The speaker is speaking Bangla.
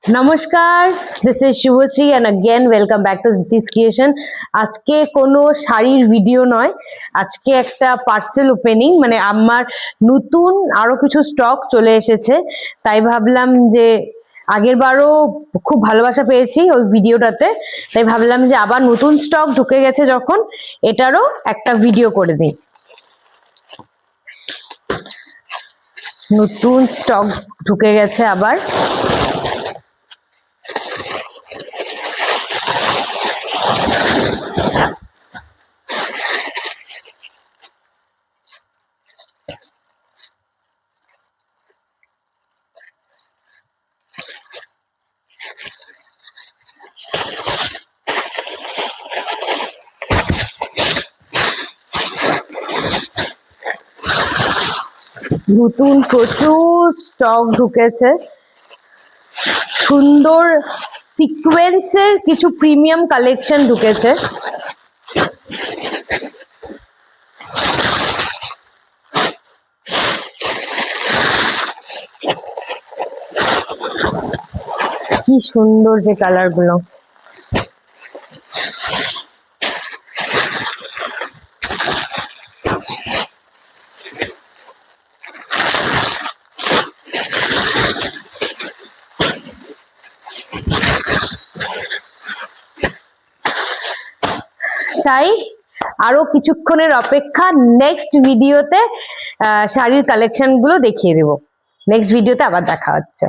নমস্কার, this is Shubhashree and again welcome back to this creation. আজকে কোনো শাড়ির ভিডিও নয়, আজকে একটা পার্সেল ওপেনিং, মানে আমার নতুন আরো কিছু স্টক চলে এসেছে। তাই ভাবলাম যে আগের বারও খুব ভালোবাসা পেয়েছি ওই ভিডিওটাতে, তাই ভাবলাম যে আবার নতুন স্টক ঢুকে গেছে যখন, এটারও একটা ভিডিও করে দিই। নতুন স্টক ঢুকে গেছে আবার। নতুন প্রচুর স্টক ঢুকেছে, সুন্দর সিকোয়েন্সের কিছু প্রিমিয়াম কালেকশন ঢুকেছে। কি সুন্দর যে কালার গুলো, তাই আরো কিছুক্ষণের অপেক্ষা, নেক্সট ভিডিওতে শাড়ির কালেকশন গুলো দেখিয়ে দেবো। নেক্সট ভিডিওতে আবার দেখা হচ্ছে।